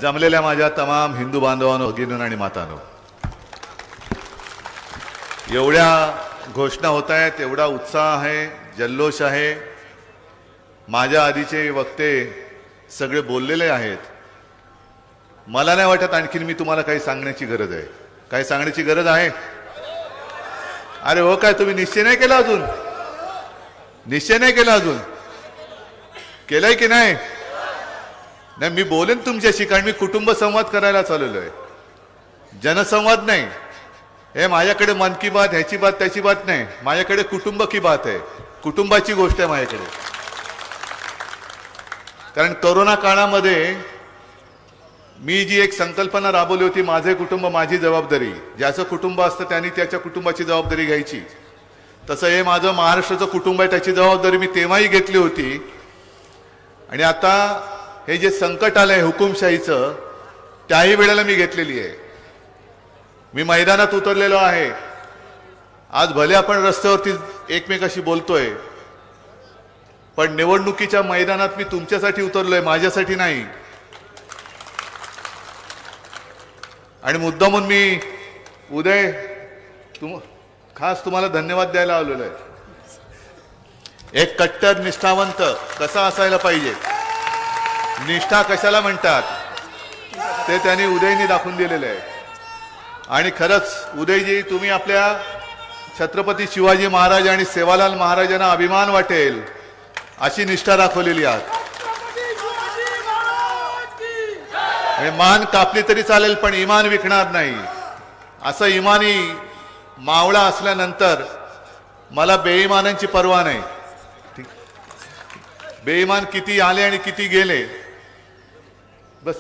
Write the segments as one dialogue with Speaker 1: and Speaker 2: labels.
Speaker 1: जमलेल्या माझ्या तमाम हिंदू बांधवांनो, भगिनींनो आणि मातांनो, एवढ्या घोषणा होत आहेत, एवढा उत्साह आहे, जल्लोष आहे. माझ्या आधीचे वक्ते सगळे बोललेले आहेत. मला नाही वाटत आणखीन मी तुम्हाला काही सांगण्याची गरज आहे. काही सांगण्याची गरज आहे? अरे हो, काय तुम्ही निश्चय नाही केला अजून? निश्चय नाही केला अजून? केलाय की नाही? नाही, मी बोलेन तुमच्याशी, कारण मी कुटुंब संवाद करायला चाललेलो आहे, जनसंवाद नाही. हे माझ्याकडे मन की बात, ह्याची बात त्याची बात नाही, माझ्याकडे कुटुंब की बात आहे, कुटुंबाची गोष्ट आहे माझ्याकडे. कारण कोरोना काळामध्ये मी जी एक संकल्पना राबवली होती, माझे कुटुंब माझी जबाबदारी, ज्याचं कुटुंब असतं त्यांनी त्याच्या कुटुंबाची जबाबदारी घ्यायची, तसं हे माझं महाराष्ट्राचं कुटुंब आहे, त्याची जबाबदारी मी तेव्हाही घेतली होती. आणि आता हे जे संकट आलंय हुकुमशाहीचं, त्याही वेळेला मी घेतलेली आहे. मी मैदानात उतरलेलो आहे. आज भले आपण रस्त्यावरती एकमेकाशी बोलतोय, पण निवडणुकीच्या मैदानात मी तुमच्यासाठी उतरलोय, माझ्यासाठी नाही. आणि मुद्दामून मी उदय खास तुम्हाला धन्यवाद द्यायला आलेलो आहे. एक कट्टर निष्ठावंत कसा असायला पाहिजे, निष्ठा कशाला म्हणतात, ते त्यांनी उदयनी दाखवून दिलेलं आहे. आणि खरंच उदयजी, तुम्ही आपल्या छत्रपती शिवाजी महाराज आणि सेवालाल महाराजांना अभिमान वाटेल अशी निष्ठा दाखवलेली आहात. मान कापली तरी चालेल, पण इमान विकणार नाही. असं इमानी मावळा असल्यानंतर मला बेईमानांची पर्वा नाही. बेईमान किती आले आणि किती गेले बस,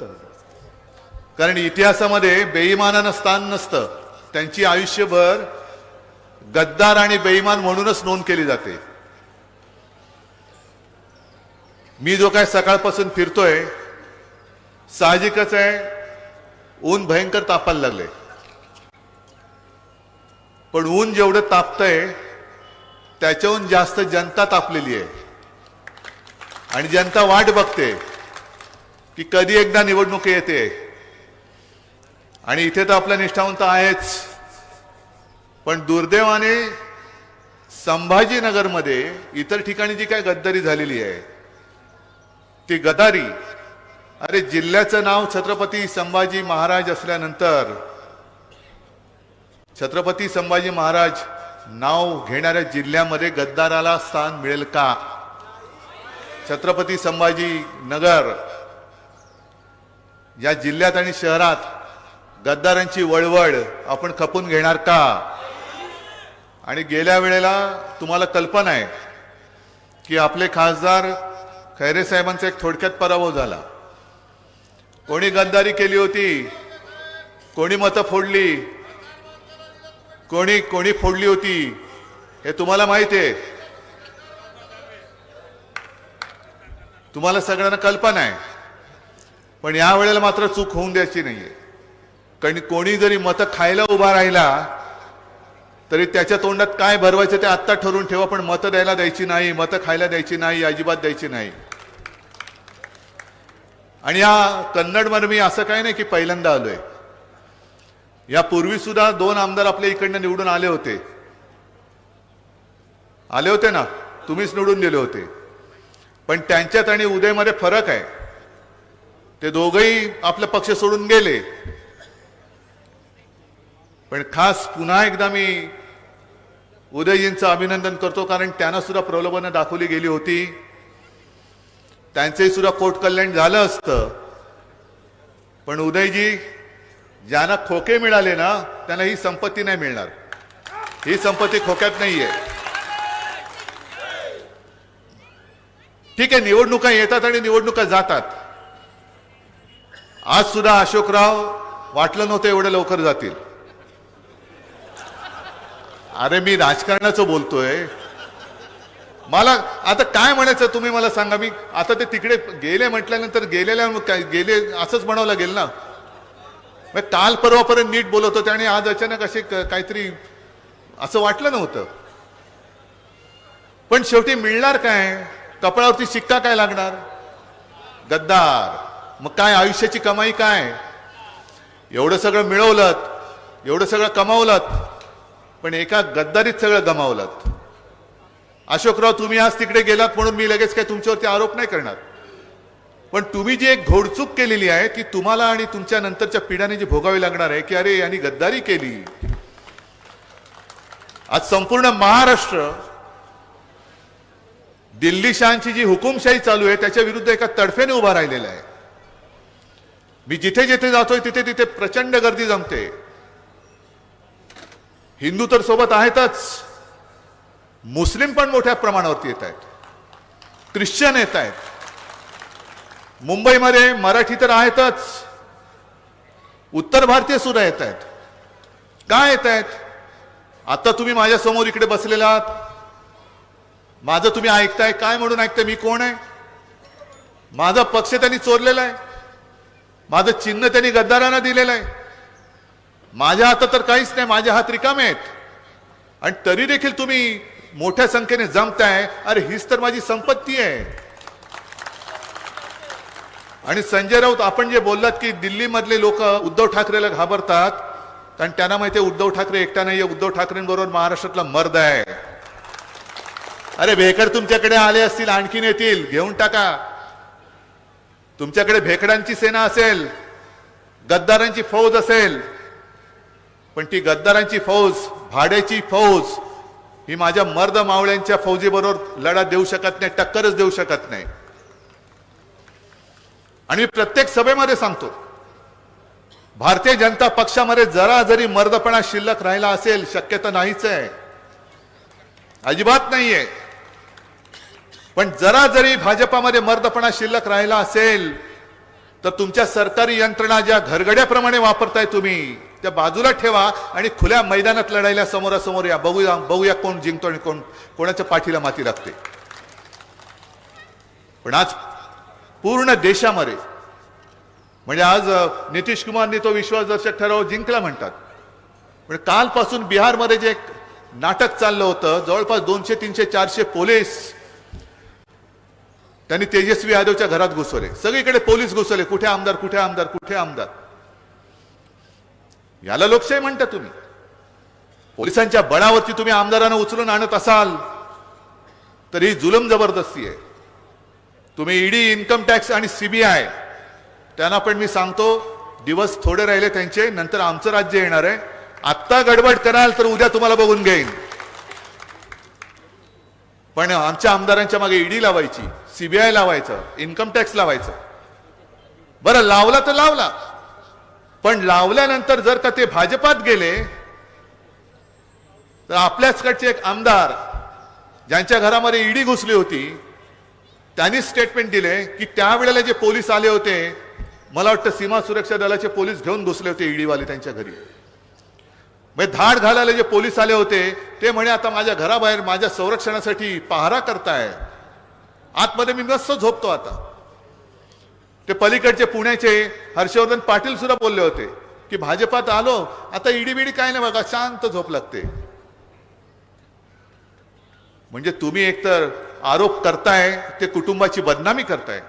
Speaker 1: कारण इतिहासामध्ये बेईमानांना स्थान नसतं. त्यांची आयुष्यभर गद्दार आणि बेईमान म्हणूनच नोंद केली जाते. मी जो काय सकाळपासून फिरतोय, साहजिकच आहे, ऊन भयंकर तापायला लागले. पण ऊन जेवढं तापतंय त्याच्याहून जास्त जनता तापलेली आहे. आणि जनता वाट बघते की कधी एकदा निवडणूक येते. आणि इथे तर आपला निष्ठावंत आहेच, पण दुर्दैवाने संभाजीनगरमध्ये इतर ठिकाणी जी काय गद्दारी झालेली आहे, ती गद्दारी, अरे जिल्ह्याचं नाव छत्रपती संभाजी महाराज असल्यानंतर छत्रपती संभाजी महाराज नाव घेणाऱ्या जिल्ह्यामध्ये गद्दाराला स्थान मिळेल का? छत्रपती संभाजी नगर या जिल्ह्यात आणि शहरात गद्दारांची वळवळ आपण खपून घेणार का? आणि गेल्या वेळेला तुम्हाला कल्पना आहे की आपले खासदार खैरे साहेबांचा एक थोडक्यात पराभव झाला. कोणी गद्दारी केली होती, कोणी मतं फोडली, कोणी फोडली होती, हे तुम्हाला माहिती आहे. तुम्हाला सगळ्यांना कल्पना आहे. पण या वेळेला मात्र चूक होऊन द्यायची नाहीये. कारण कोणी जरी मतं खायला उभा राहिला तरी त्याच्या तोंडात काय भरवायचं ते आत्ता ठरवून ठेवा, पण मतं द्यायला द्यायची नाही, मतं खायला द्यायची नाही, अजिबात द्यायची नाही. आणि या कन्नडमध्ये मी असं काही नाही की पहिल्यांदा आलोय. यापूर्वी सुद्धा 2 आमदार आपल्या इकडनं निवडून आले होते ना, तुम्हीच निवडून दिले होते. पण त्यांच्यात आणि उदयमध्ये फरक आहे. ते दोघंही आपला पक्ष सोडून गेले. पण खास पुन्हा एकदा मी उदयजींचं अभिनंदन करतो, कारण त्यांना सुद्धा प्रलोभनं दाखवली गेली होती. त्यांचेही सुद्धा कोर्ट कल्याण झालं असतं. पण उदयजी, ज्यांना खोके मिळाले ना, त्यांना ही संपत्ती नाही मिळणार. ही संपत्ती खोक्यात नाहीये. ठीक आहे, निवडणुका येतात आणि निवडणुका जातात. आज सुद्धा अशोकराव वाटलं नव्हतं एवढं लवकर जातील. अरे मी राजकारणाचं बोलतोय. मला आता काय म्हणायचं तुम्ही मला सांगा. मी आता ते तिकडे गेले म्हटल्यानंतर गेले असंच म्हणावं लागेल ना. काल परवापर्यंत नीट बोलत होते आणि आज अचानक असे काहीतरी असं वाटलं नव्हतं. पण शेवटी मिळणार काय? कपाळावरती शिक्का काय लागणार? गद्दार. मग काय आयुष्याची कमाई काय? एवढं सगळं मिळवलं, एवढं सगळं कमावलं, पण एका गद्दारीत सगळं गमावलं. अशोकराव, तुम्ही आज तिकडे गेलात म्हणून मी लगेच काय तुमच्यावरती आरोप नाही करणार, पण तुम्ही जी एक घोडचूक केलेली आहे ती तुम्हाला आणि तुमच्या नंतरच्या पिढ्यांनी जी भोगावी लागणार आहे की अरे यांनी गद्दारी केली. आज संपूर्ण महाराष्ट्र दिल्ली शांची जी हुकुमशाही चालू आहे त्याच्या विरुद्ध एका तडफेने उभा राहिलेला आहे. मी जिथे जिथे जातोय तिथे तिथे प्रचंड गर्दी जमते. हिंदू तर सोबत आहेतच, मुस्लिम पण मोठ्या प्रमाणावरती येत आहेत, ख्रिश्चन येत आहेत, मुंबईमध्ये मराठी तर आहेतच, उत्तर भारतीय सुद्धा येत आहेत. काय येत आहेत? आता तुम्ही माझ्या समोर इकडे बसलेला आहात, माझं तुम्ही ऐकताय काय म्हणून ऐकताय? मी कोण आहे? माझा पक्ष त्यांनी चोरलेला आहे, माझं चिन्ह त्यांनी गद्दारांना दिलेलं आहे, माझ्या हातात तर काहीच नाही, माझे हात रिकामे आहेत, आणि तरी देखील तुम्ही मोठ्या संख्येने जमताय. अरे हीच तर माझी संपत्ती आहे. आणि संजय राऊत, आपण जे बोललात की दिल्ली मधले लोक उद्धव ठाकरेला घाबरतात, कारण त्यांना माहिती आहे उद्धव ठाकरे एकटा नाहीये, उद्धव ठाकरेंबरोबर महाराष्ट्रातला मर्द आहे. अरे भेकड तुमच्याकडे आले असतील, आणखीन येतील, घेऊन टाका. तुमच्याकडे भेकडांची सेना असेल, गद्दारांची फौज असेल, पण ती गद्दारांची फौज, भाड्याची फौज ही माझ्या मर्द मावळ्यांच्या फौजीबरोबर लढा देऊ शकत नाही, टक्करच देऊ शकत नाही. आणि मी प्रत्येक सभेमध्ये सांगतो, भारतीय जनता पक्षामध्ये जरा जरी मर्दपणा शिल्लक राहिला असेल, शक्यता नाहीच आहे, अजिबात नाहीये, पण जरा जरी भाजपामध्ये मर्दपणा शिल्लक राहिला असेल तर तुमच्या सरकारी यंत्रणा ज्या घरगड्याप्रमाणे वापरताय तुम्ही, त्या बाजूला ठेवा आणि खुल्या मैदानात लढायला समोरासमोर या. बघूया कोण जिंकतो आणि कोणाच्या पाठीला माती लागते. पण आज पूर्ण देशामध्ये, म्हणजे आज नितीश कुमारनी तो विश्वासदर्शक ठराव जिंकला म्हणतात, पण कालपासून बिहारमध्ये जे एक नाटक चाललं होतं, जवळपास 200, 300, 400 पोलीस त्यांनी तेजस्वी यादवच्या घरात घुसवले. सगळीकडे पोलीस घुसवले, कुठे आमदार, कुठे आमदार, कुठे आमदार. याला लोकशाही म्हणता तुम्ही? पोलिसांच्या बळावरती तुम्ही आमदारांना उचलून आणत असाल तर ही जुलम जबरदस्ती आहे. तुम्ही ईडी, इन्कम टॅक्स आणि सीबीआय, त्यांना पण मी सांगतो दिवस थोडे राहिले त्यांचे, नंतर आमचं राज्य येणार आहे. आत्ता गडबड कराल तर उद्या तुम्हाला बघून घेईन. पण आमच्या आमदारांच्या मागे ईडी लावायची, सीबीआय लावायचं, इन्कम टॅक्स लावायचं. बरं, लावला तर लावला, पण लावल्यानंतर जर का ते भाजपात गेले तर आपल्याचकडचे एक आमदार ज्यांच्या घरामध्ये ईडी घुसली होती, त्यांनी स्टेटमेंट दिले की त्यावेळेला जे पोलीस आले होते, मला वाटतं सीमा सुरक्षा दलाचे पोलीस घेऊन घुसले होते ईडीवाले त्यांच्या घरी. म्हणजे धाड घालायला जे पोलीस आले होते ते म्हणे आता माझ्या घराबाहेर माझ्या संरक्षणासाठी पहारा करताय, आतमध्ये मी मस्त झोपतो. आता ते पलीकडचे पुण्याचे हर्षवर्धन पाटील सुद्धा बोलले होते की भाजपात आलो आता ईडी बीडी काय नाही बघा, शांत झोप लागते. म्हणजे तुम्ही एकतर आरोप करताय, ते कुटुंबाची बदनामी करताय.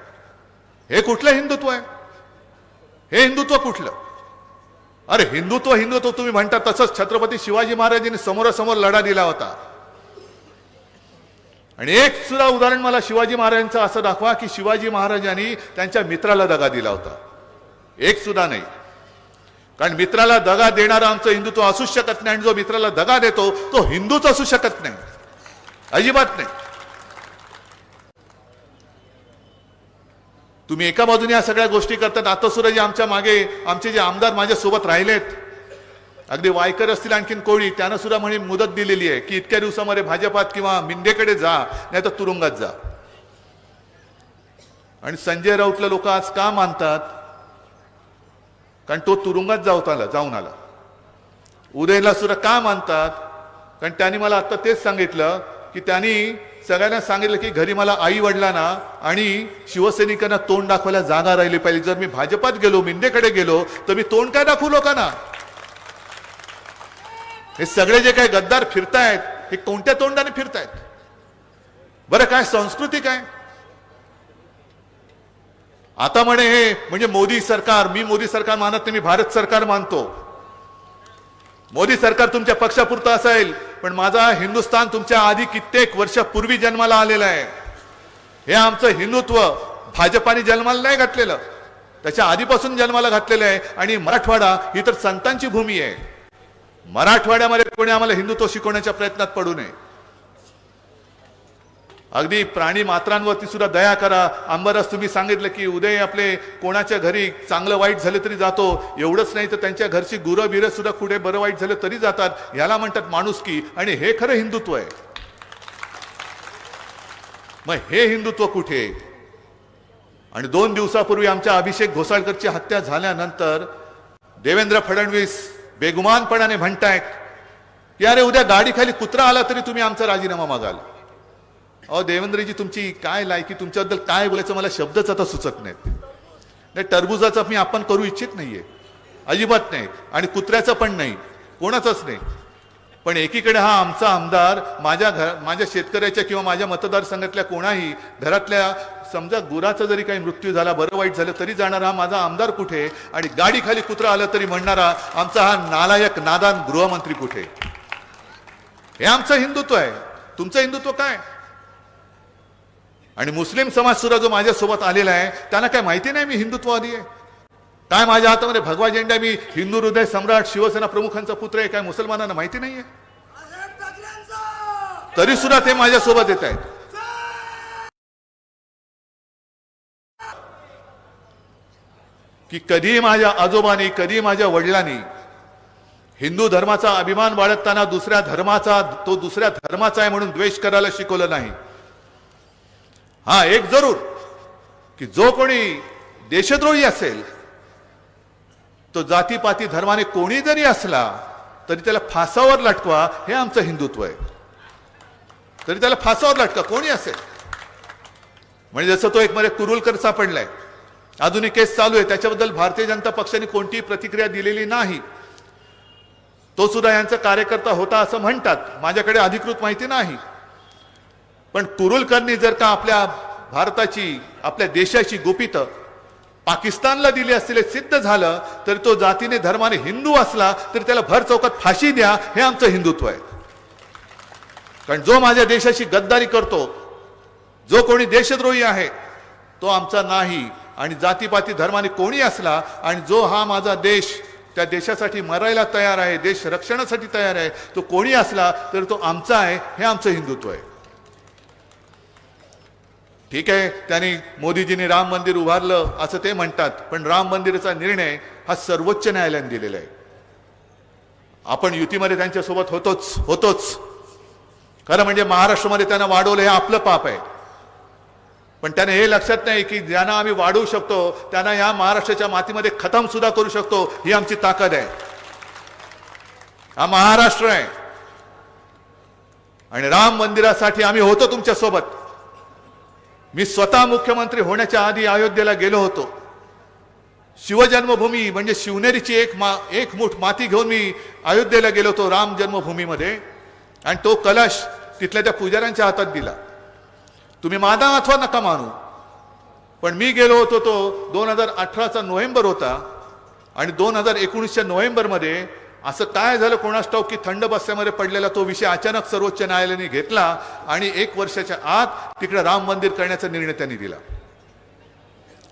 Speaker 1: हे कुठलं हिंदुत्व आहे? हे हिंदुत्व कुठलं? अरे हिंदुत्व हिंदुत्व तुम्ही म्हणता, तसंच छत्रपती शिवाजी महाराजांनी समोरासमोर लढा दिला होता. आणि एक सुद्धा उदाहरण मला शिवाजी महाराजांचं असं दाखवा की शिवाजी महाराजांनी त्यांच्या मित्राला दगा दिला होता. एक सुद्धा नाही. कारण मित्राला दगा देणारा आमचं हिंदुत्व असूच शकत नाही, आणि जो मित्राला दगा देतो तो हिंदूच असू शकत नाही, अजिबात नाही. तुम्ही एका बाजूने या सगळ्या गोष्टी करतात. आता सुद्धा जे आमच्या मागे आमचे जे आमदार माझ्या सोबत राहिलेत, अगदी वायकर असतील, आणखीन कोळी, त्यांना सुद्धा म्हणे मुदत दिलेली आहे की इतक्या दिवसामध्ये भाजपात किंवा मिंदेकडे जा, नाही तर तुरुंगात जा. आणि संजय राऊतला लोक आज का मानतात? कारण तो तुरुंगात जाऊन आला. उदयनला सुद्धा का मानतात? कारण त्यांनी मला आता तेच सांगितलं की त्यांनी सगळ्यांना सांगितलं की घरी मला आई वडिलांना आणि शिवसैनिकांना तोंड दाखवायला जागा राहिली पाहिजे. जर मी भाजपात गेलो, मिंदेकडे गेलो, तर मी तोंड काय दाखवू लोकांना? हे सगळे जे काही गद्दार फिरतायत, हे कोणत्या तोंडाने फिरतायत? बरं, काय संस्कृती काय? आता म्हणे हे म्हणजे मोदी सरकार, मी मोदी सरकार मानत नाही, मी भारत सरकार मानतो. मोदी सरकार तुमच्या पक्षापुरतं असेल, पण माझा हिंदुस्थान तुमच्या आधी कित्येक वर्षापूर्वी जन्माला आलेला आहे. हे आमचं हिंदुत्व भाजपाने जन्माला नाही घातलेलं, त्याच्या आधीपासून जन्माला घातलेलं आहे. आणि मराठवाडा ही तर संतांची भूमी आहे. मराठवाड्यामध्ये कोणी आम्हाला हिंदुत्व शिकवण्याच्या प्रयत्नात पडू नये. अगदी प्राणी मात्रांवरती सुद्धा दया करा. अंबरस तुम्ही सांगितलं की उदय आपले कोणाच्या घरी चांगलं वाईट झालं तरी जातो, एवढंच नाही तर त्यांच्या घरची गुरं बिरं सुद्धा कुठे बरं वाईट झालं तरी जातात. याला म्हणतात माणुसकी, आणि हे खरं हिंदुत्व आहे. मग हे हिंदुत्व कुठे? आणि 2 दिवसापूर्वी आमच्या अभिषेक घोसाळकरची हत्या झाल्यानंतर देवेंद्र फडणवीस बेगुमानपणाने म्हणतायत की अरे उद्या गाडी खाली कुत्रा आला तरी तुम्ही आमचा राजीनामा मागाल. अहो देवेंद्रजी, तुमची काय लायकी, तुमच्याबद्दल काय बोलायचं मला शब्दच आता सुचत नाहीत. नाही, टरबुजाचा मी आपण करू इच्छित नाहीये, अजिबात नाही, आणि कुत्र्याचं पण नाही, कोणाचंच नाही. पण एकीकडे हा आमचा आमदार माझ्या शेतकऱ्याच्या किंवा माझ्या मतदारसंघातल्या कोणाही घरातल्या समजा गुराचा जरी काही मृत्यू झाला, बरं वाईट झालं तरी जाणारा हा माझा आमदार कुठे? आणि गाडी खाली कुत्रा आलं तरी म्हणणारा आमचा हा नालायक नादान गृहमंत्री कुठे? हे आमचं हिंदुत्व आहे. तुमचं हिंदुत्व काय? आणि मुस्लिम समाज सुद्धा जो माझ्यासोबत आलेला आहे त्यांना काय माहिती नाही मी हिंदुत्ववादी आहे? काय माझ्या हातामध्ये भगवा झेंडा, मी हिंदू हृदय सम्राट शिवसेना प्रमुखांचा पुत्र आहे, काय मुसलमानांना माहिती नाहीये? तरी सुद्धा ते माझ्यासोबत येत आहेत. की कधी माझ्या आजोबांनी, कधी माझ्या वडिलांनी हिंदू धर्माचा अभिमान बाळगताना दुसऱ्या धर्माचा आहे म्हणून द्वेष करायला शिकवलं नाही. हा एक जरूर की जो कोणी देशद्रोही असेल तो जातीपाती धर्माने कोणी जरी असला तरी त्याला फासावर लटकवा, हे आमचं हिंदुत्व आहे. तरी त्याला फासावर लटका, कोणी असेल. म्हणजे जसं तो एक मध्ये कुरुलकर सापडलाय, अजूनही केस चालू आहे, त्याच्याबद्दल भारतीय जनता पक्षाने कोणतीही प्रतिक्रिया दिलेली नाही. तो सुद्धा यांचा कार्यकर्ता होता असं म्हणतात, माझ्याकडे अधिकृत माहिती नाही. पण कुरुलकरनी जर का आपल्या भारताची, आपल्या देशाची गुपितं पाकिस्तानला दिली असलेले सिद्ध झालं तर तो जातीने धर्माने हिंदू असला तरी त्याला भर चौकात फाशी द्या, हे आमचं हिंदुत्व आहे. कारण जो माझ्या देशाची गद्दारी करतो, जो कोणी देशद्रोही आहे तो आमचा नाही. आणि जातीपाती धर्माने कोणी असला आणि जो हा माझा देश, त्या देशासाठी मरायला तयार आहे, देश रक्षणासाठी तयार आहे, तो कोणी असला तर तो आमचा आहे, हे आमचं हिंदुत्व आहे. ठीक आहे, त्यांनी मोदीजींनी राम मंदिर उभारलं असं ते म्हणतात, पण राम मंदिराचा निर्णय हा सर्वोच्च न्यायालयाने दिलेला आहे. आपण युतीमध्ये त्यांच्यासोबत होतोच. खरं म्हणजे महाराष्ट्रामध्ये त्यांना वाढवलं हे आपलं पाप आहे. पण त्याने हे लक्षात नाही की ज्यांना आम्ही वाढवू शकतो त्यांना या महाराष्ट्राच्या मातीमध्ये खतम सुद्धा करू शकतो, ही आमची ताकद आहे. हा महाराष्ट्र आहे. आणि राम मंदिरासाठी आम्ही होतो तुमच्या सोबत. मी स्वतः मुख्यमंत्री होण्याच्या आधी अयोध्येला गेलो होतो. शिवजन्मभूमी म्हणजे शिवनेरीची एक मूठ माती घेऊन मी अयोध्येला गेलो होतो राम जन्मभूमीमध्ये, आणि तो कलश तिथल्या त्या पुजाऱ्यांच्या हातात दिला. तुम्ही माना अथवा नका मानू, पण मी गेलो होतो. तो 2018चा नोव्हेंबर होता आणि 2019च्या नोव्हेंबरमध्ये असं काय झालं कोणास ठाऊक की थंड बस्त्यामध्ये पडलेला तो विषय अचानक सर्वोच्च न्यायालयाने घेतला आणि 1 वर्षाच्या आत तिकडे राम मंदिर करण्याचा निर्णय त्यांनी दिला.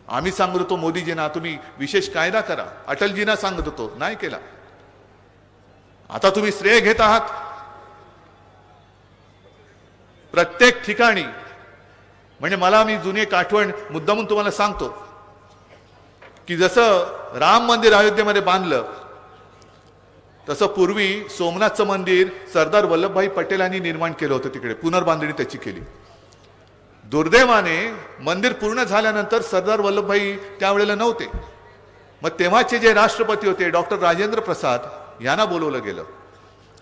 Speaker 1: आम्ही सांगत होतो मोदीजींना तुम्ही विशेष कायदा करा, अटलजींना सांगत होतो, नाही केला. आता तुम्ही श्रेय घेत आहात. प्रत्येक ठिकाणी म्हणजे मला मी जुनी एक आठवण मुद्दामून तुम्हाला सांगतो की जसं राम मंदिर अयोध्येमध्ये बांधलं तसं पूर्वी सोमनाथचं मंदिर सरदार वल्लभभाई पटेलांनी निर्माण केलं होतं, तिकडे पुनर्बांधणी त्याची केली. दुर्दैवाने मंदिर पूर्ण झाल्यानंतर सरदार वल्लभभाई त्यावेळेला नव्हते. मग तेव्हाचे जे राष्ट्रपती होते डॉक्टर राजेंद्र प्रसाद यांना बोलवलं गेलं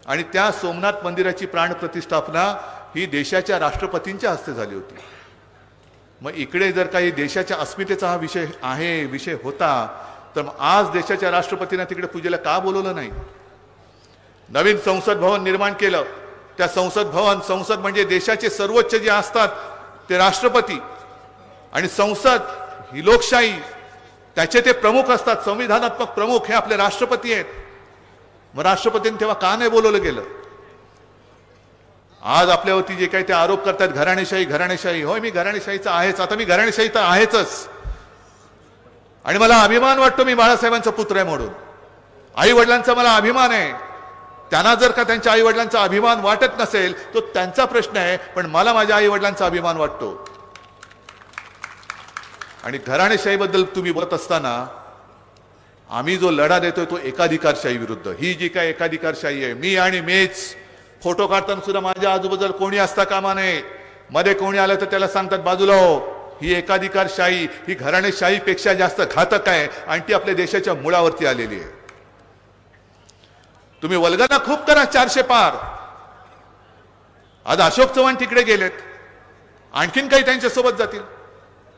Speaker 1: आणि त्या सोमनाथ मंदिराची प्राणप्रतिष्ठापना ही देशाच्या राष्ट्रपतींच्या हस्ते झाली होती. मग इकडे जर काही देशाच्या अस्मितेचा हा विषय होता तर मग आज देशाच्या राष्ट्रपतींना तिकडे पूजेला का बोलवलं नाही? नवीन संसद भवन निर्माण केलं. त्या संसद म्हणजे देशाचे सर्वोच्च जे असतात ते राष्ट्रपती, आणि संसद ही लोकशाही, त्याचे ते प्रमुख असतात, संविधानात्मक प्रमुख हे आपले राष्ट्रपती आहेत. मग राष्ट्रपतींनी तेव्हा का नाही बोलवलं गेलं? आज आपल्यावरती जे काही ते आरोप करतात घराणेशाही घराणेशाही, होय मी घराणेशाहीचा आहेच, आता मी घराणेशाही तर आहेच. आणि मला अभिमान वाटतो मी बाळासाहेबांचा पुत्र आहे म्हणून. आई वडिलांचा मला अभिमान आहे. त्यांना जर का त्यांच्या आई वडिलांचा अभिमान वाटत नसेल तो त्यांचा प्रश्न आहे, पण मला माझ्या आई वडिलांचा अभिमान वाटतो. आणि घराणेशाहीबद्दल तुम्ही बोलत असताना आम्ही जो लढा देतोय तो एकाधिकारशाही विरुद्ध. ही जी काय एकाधिकारशाही आहे, मी आणि मीच, फोटो काढताना सुद्धा माझ्या आजूबाजूला कोणी असता कामा नये. मध्ये कोणी आलं तर त्याला सांगतात बाजूला हो. ही एकाधिकारशाही, ही घराणेशाहीपेक्षा जास्त घातक आहे आणि ती आपल्या देशाच्या मुळावरती आलेली आहे. तुम्ही वल्गना खूप करा 400 पार. आज अशोक चव्हाण तिकडे गेलेत, आणखीन काही त्यांच्यासोबत जातील,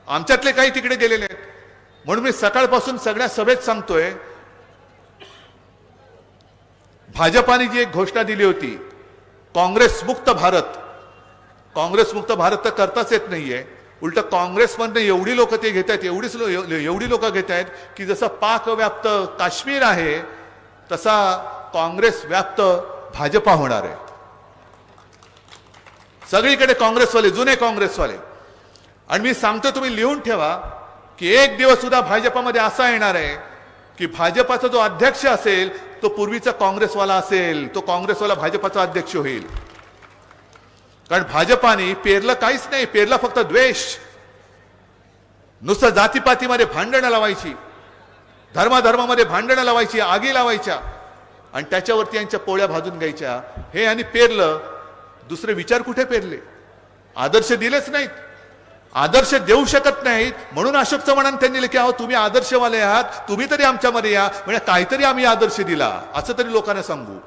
Speaker 1: आमच्यातले काही तिकडे गेलेले आहेत. म्हणून मी सकाळपासून सगळ्या सभेत सांगतोय, भाजपाने जी एक घोषणा दिली होती काँग्रेस मुक्त भारत, काँग्रेस मुक्त भारत तर करताच येत नाहीये. उलट काँग्रेसमधनं एवढी लोक ते घेत आहेत, एवढी लोक घेत आहेत की जसं पाक व्याप्त काश्मीर आहे तसा काँग्रेस व्याप्त भाजपा होणार आहे. सगळीकडे काँग्रेसवाले, जुने काँग्रेसवाले. आणि मी सांगतो तुम्ही लिहून ठेवा की एक दिवस सुद्धा भाजपामध्ये असा येणार आहे की भाजपाचा जो अध्यक्ष असेल तो पूर्वीचा काँग्रेसवाला असेल, तो काँग्रेसवाला भाजपाचा अध्यक्ष होईल. कारण भाजपाने पेरलं काहीच नाही, पेरलं फक्त द्वेष. नुसतं जातीपातीमध्ये भांडणं लावायची, धर्माधर्मामध्ये भांडणं लावायची, आगी लावायच्या आणि त्याच्यावरती यांच्या पोळ्या भाजून घ्यायच्या. हे यांनी पेरलं. दुसरे विचार कुठे पेरले? आदर्श दिलेच नाहीत, आदर्श देऊ शकत नाहीत. म्हणून अशोक चव्हाणांनी त्यांनी लिहिले की अहो तुम्ही आदर्शवाले आहात, तुम्ही तरी आमच्यामध्ये या, म्हणजे काहीतरी आम्ही आदर्श दिला असं तरी लोकांना सांगू.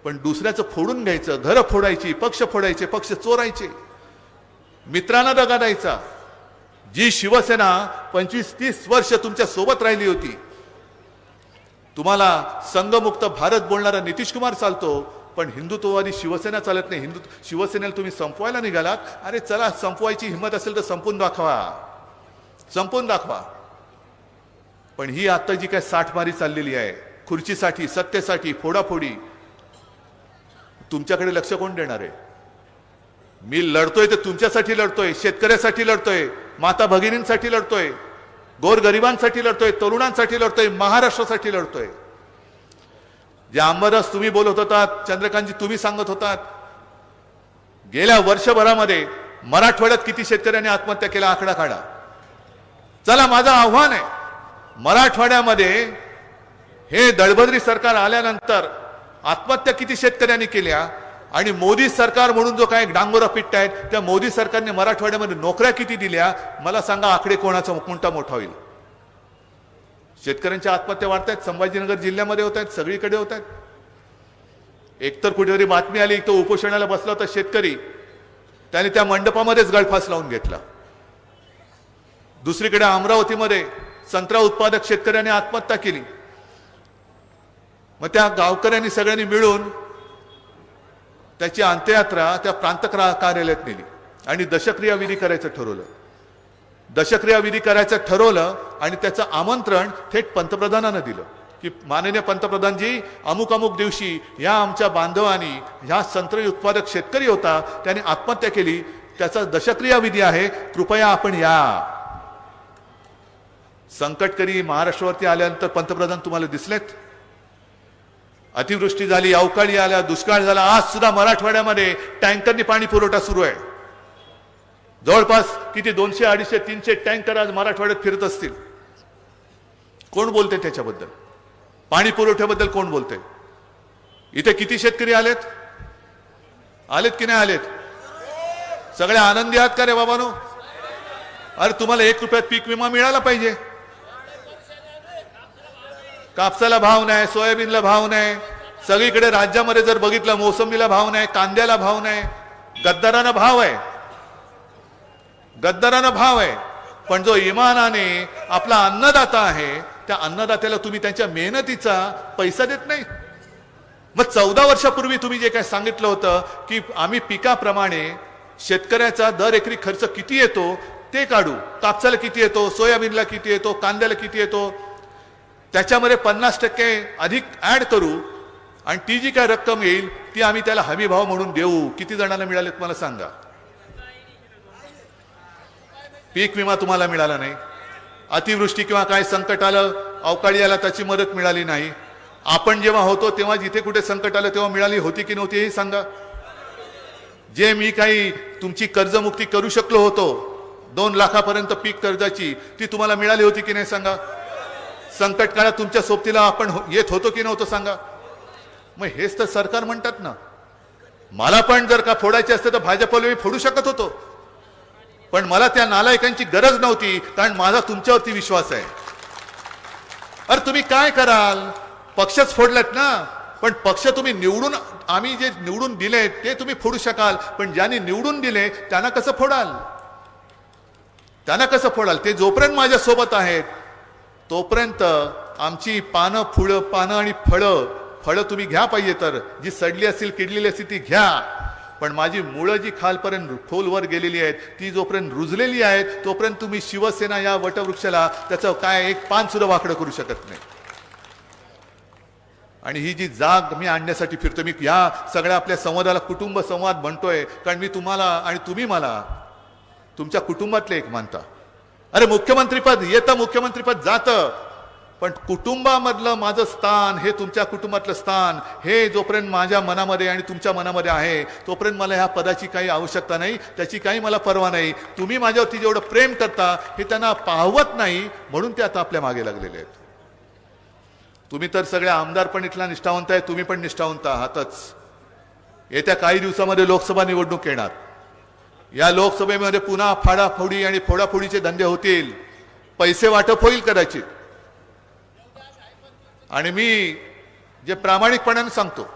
Speaker 1: पण दुसऱ्याचं फोडून घ्यायचं, घरं फोडायची, पक्ष फोडायचे, पक्ष चोरायचे, मित्रांना दगा द्यायचा. जी शिवसेना 25-30 वर्ष तुमच्या सोबत राहिली होती, तुम्हाला संघमुक्त भारत बोलणारा नितीश कुमार चालतो, पण हिंदुत्ववादी शिवसेना चालत नाही. शिवसेनेला तुम्ही संपवायला निघालात. अरे चला, संपवायची हिंमत असेल तर संपून दाखवा, संपून दाखवा. पण ही आता जी काय साठमारी चाललेली आहे खुर्चीसाठी, सत्तेसाठी, फोडाफोडी, तुमच्याकडे लक्ष कोण देणार आहे? मी लढतोय तर तुमच्यासाठी लढतोय, शेतकऱ्यासाठी लढतोय, माता भगिनींसाठी लढतोय, गोरगरिबांसाठी लढतोय, तरुणांसाठी लढतोय, महाराष्ट्रासाठी लढतोय. जे आंबरस तुम्ही बोलत होतात, चंद्रकांतजी तुम्ही सांगत होतात, गेल्या वर्षभरामध्ये मराठवाड्यात किती शेतकऱ्यांनी आत्महत्या केल्या आकडा काढा. चला, माझं आव्हान आहे, मराठवाड्यामध्ये हे दळभद्री सरकार आल्यानंतर आत्महत्या किती शेतकऱ्यांनी केल्या आणि मोदी सरकार म्हणून जो काय डांगोरा पिटतायत त्या मोदी सरकारने मराठवाड्यामध्ये नोकऱ्या किती दिल्या, मला सांगा. आकडे कोणाचा कोणता मोठा होईल? शेतकऱ्यांच्या आत्महत्या वाढत आहेत, संभाजीनगर जिल्ह्यामध्ये होत आहेत, सगळीकडे होत आहेत. एकतर कुठेतरी बातमी आली तो उपोषणाला बसला होता शेतकरी, त्याने त्या मंडपामध्येच गळफास लावून घेतला. दुसरीकडे अमरावतीमध्ये संत्रा उत्पादक शेतकऱ्यांनी आत्महत्या केली. मग त्या गावकऱ्यांनी सगळ्यांनी मिळून त्याची अंत्ययात्रा त्या प्रांत कार्यालयात नेली आणि दशक्रिया विधी करायचं ठरवलं. दशक्रिया विधी करायचं ठरवलं आणि त्याचं आमंत्रण थेट पंतप्रधानांना दिलं की माननीय पंतप्रधानजी, अमुक अमुक दिवशी या आमच्या बांधवांनी, ह्या संत्री उत्पादक शेतकरी होता, त्याने आत्महत्या केली, त्याचा दशक्रिया विधी आहे, कृपया आपण या. संकटकरी महाराष्ट्रावरती आल्यानंतर पंतप्रधान तुम्हाला दिसलेत? अतिवृष्टी झाली, अवकाळी आल्या, दुष्काळ झाला. आज सुद्धा मराठवाड्यामध्ये टँकरनी पाणी पुरवठा सुरू आहे. जवळपास किती 200, 250, 300 टँकर आज मराठवाड्यात फिरत असतील. कोण बोलते त्याच्याबद्दल? पाणी पुरवठ्याबद्दल कोण बोलते? इथे किती शेतकरी आलेत? आलेत की नाही आलेत? सगळे आनंदी आहात का रे बाबांनो? अरे तुम्हाला 1 रुपयात पीक विमा मिळाला पाहिजे. कापसाला भाव नाही, सोयाबीनला भाव नाही, सगळीकडे राज्यामध्ये जर बघितलं मोसंबीला भाव नाही, कांद्याला भाव नाही, गद्दारांना भाव आहे, गद्दारांना भाव आहे. पण जो इमानाने आपला अन्नदाता आहे त्या अन्नदात्याला तुम्ही त्यांच्या मेहनतीचा पैसा देत नाही. मग 14 वर्षापूर्वी तुम्ही जे काय सांगितलं होतं की आम्ही पिकाप्रमाणे शेतकऱ्याचा दर एकरी खर्च किती येतो ते काढू. कापसाला किती येतो, सोयाबीनला किती येतो, कांद्याला किती येतो, त्याच्यामध्ये 50% अधिक ऍड करू आणि ती जी काय रक्कम येईल ती आम्ही त्याला हमी भाव म्हणून देऊ. किती जणांना मिळालेत मला सांगा. पीक विमा तुम्हाला मिळाला नाही, अतिवृष्टी किंवा काय संकट आलं, अवकाळी आला, त्याची मदत मिळाली नाही. आपण जेव्हा होतो तेव्हा जिथे कुठे संकट आलं तेव्हा मिळाली होती की नव्हती हे सांगा. जे मी काही तुमची कर्जमुक्ती करू शकलो होतो 2 लाखापर्यंत पीक कर्जाची, ती तुम्हाला मिळाली होती की नाही सांगा. संकट काळात तुमच्या सोबतीला आपण येत होतो की नव्हतं सांगा. मग हेच तर सरकार म्हणतात ना. मला पण जर का फोडायचे असते तर भाजपला मी फोडू शकत होतो, पण मला त्या नालायकांची गरज नव्हती, कारण माझा तुमच्यावरती विश्वास आहे. अरे तुम्ही काय कराल, पक्षच फोडलात ना, पण पक्ष तुम्ही निवडून, आम्ही जे निवडून दिले ते तुम्ही फोडू शकाल, पण ज्यांनी निवडून दिले त्यांना कसं फोडाल, त्यांना कसं फोडाल. ते जोपर्यंत माझ्या सोबत आहेत तोपर्यंत आमची पानं, फुलं, पानं आणि फळं तुम्ही घ्या, पाहिजे तर जी सडली असतील, किडलेली असतील ती घ्या, पण माझी मुळं जी खालपर्यंत खोलवर गेलेली आहेत ती जोपर्यंत रुजलेली आहेत तोपर्यंत तुम्ही शिवसेना या वटवृक्षाला त्याचं काय एक पान सुद्धा वाकडं करू शकत नाही. आणि ही जी जाग मी आणण्यासाठी फिरतो, मी या सगळ्या आपल्या संवादाला कुटुंब संवाद म्हणतोय, कारण मी तुम्हाला आणि तुम्ही मला तुमच्या कुटुंबातले एक मानता. अरे मुख्यमंत्रीपद येतं, मुख्यमंत्रीपद जातं, पण कुटुंबामधलं माझं स्थान, हे तुमच्या कुटुंबातलं स्थान, हे जोपर्यंत माझ्या मनामध्ये आणि तुमच्या मनामध्ये आहे तोपर्यंत मला ह्या पदाची काही आवश्यकता नाही, त्याची काही मला पर्वा नाही. तुम्ही माझ्यावरती जेवढं प्रेम करता हे त्यांना पाहवत नाही, म्हणून ते आता आपल्या मागे लागलेले आहेत. तुम्ही तर सगळे आमदार पण इथला निष्ठावंत आहे, तुम्ही पण निष्ठावंत आहातच. येत्या काही दिवसामध्ये लोकसभा निवडणूक येणार. या लोकसभेमध्ये पुन्हा फाडाफोडी आणि फोडाफोडीचे धंदे होतील, पैसे वाटप होईल कदाचित. आणि मी जे प्रामाणिकपणाने सांगतो,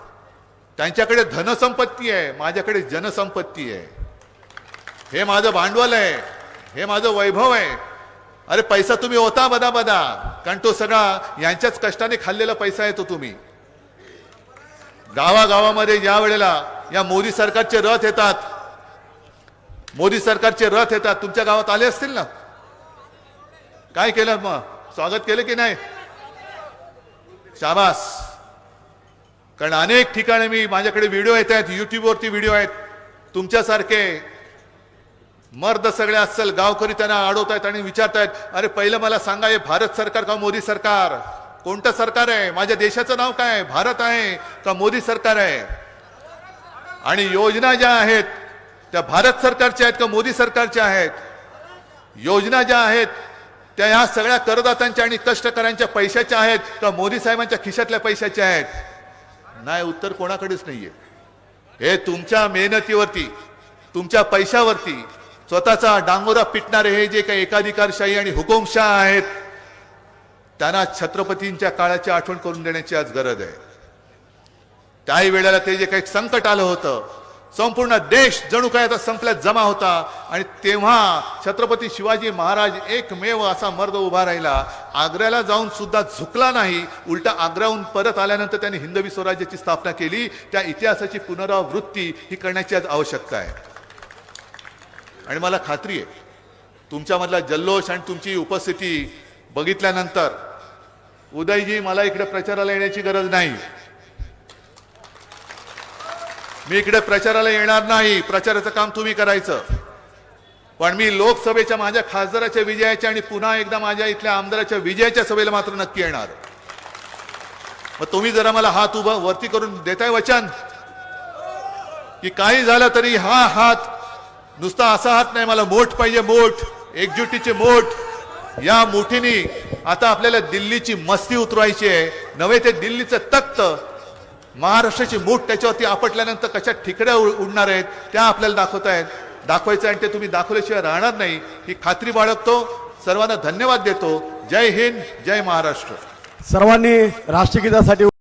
Speaker 1: त्यांच्याकडे धनसंपत्ती आहे, माझ्याकडे जनसंपत्ती आहे. हे माझं भांडवल आहे, हे माझं वैभव आहे. अरे पैसा तुम्ही होता बदा, कारण तो सगळा यांच्याच कष्टाने खाल्लेला पैसा आहे तो. तुम्ही गावागावामध्ये ज्या वेळेला या मोदी सरकारचे रथ येतात, मोदी सरकारचे रथ येतात, तुमच्या गावात आले असतील ना, काय केलं, मग स्वागत केलं की नाही, शाबास. कारण अनेक ठिकाणी मी, माझ्याकडे व्हिडिओ येत आहेत, युट्यूबवरती व्हिडिओ आहेत, तुमच्यासारखे मर्द सगळे असल गावकरी त्यांना अडवतायत आणि विचारतायत, अरे पहिलं मला सांगा, हे भारत सरकार का मोदी सरकार, कोणतं सरकार आहे, माझ्या देशाचं नाव काय, भारत आहे का मोदी सरकार आहे. आणि योजना ज्या आहेत त्या भारत सरकारच्या आहेत का मोदी सरकारच्या आहेत. योजना ज्या आहेत त्या ह्या सगळ्या करदात्यांच्या आणि कष्टकऱ्यांच्या पैशाच्या आहेत का मोदी साहेबांच्या खिशातल्या पैशाच्या आहेत. नाही, उत्तर कोणाकडेच नाहीये. हे तुमच्या मेहनतीवरती, तुमच्या पैशावरती स्वतःचा डांगोरा पिटणारे हे जे काही एकाधिकारशाही आणि हुकुमशाह आहेत, त्यांना छत्रपतींच्या काळाची आठवण करून देण्याची आज गरज आहे. त्याही वेळेला ते जे काही संकट आलं होतं, संपूर्ण देश जणू काय आता संपल्यात जमा होता, आणि तेव्हा छत्रपती शिवाजी महाराज एकमेव असा मर्द उभा राहिला, आग्र्याला जाऊन सुद्धा झुकला नाही, उलटा आग्र्याहून परत आल्यानंतर त्यांनी हिंदवी स्वराज्याची स्थापना केली. त्या इतिहासाची पुनरावृत्ती ही करण्याची आज आवश्यकता आहे. आणि मला खात्री आहे तुमच्यामधला जल्लोष आणि तुमची उपस्थिती बघितल्यानंतर, उदयजी मला इकडे प्रचाराला येण्याची गरज नाही, मी इकडे प्रचाराला येणार नाही, प्रचाराचं काम तुम्ही करायचं. पण मी लोकसभेच्या माझ्या खासदाराच्या विजयाच्या आणि पुन्हा एकदा माझ्या इथल्या आमदाराच्या विजयाच्या सभेला मात्र नक्की येणार. मग तुम्ही जरा मला हात उभा वरती करून देताय वचन की काही झालं तरी हा हात नुसता असा हात नाही, मला मोठ पाहिजे, मोठ, एकजुटीचे मोठ. या मुठीने आता आपल्याला दिल्लीची मस्ती उतरवायची आहे, नव्हे ते दिल्लीचं तख्त, महाराष्ट्राची मूठ त्याच्यावरती आपटल्यानंतर कशा ठिकड्या उडणार आहेत त्या आपल्याला दाखवायचं, आणि ते तुम्ही दाखवल्याशिवाय राहणार नाही ही खात्री बाळगतो. सर्वांना धन्यवाद देतो. जय हिंद, जय महाराष्ट्र.
Speaker 2: सर्वांनी राष्ट्रगीतासाठी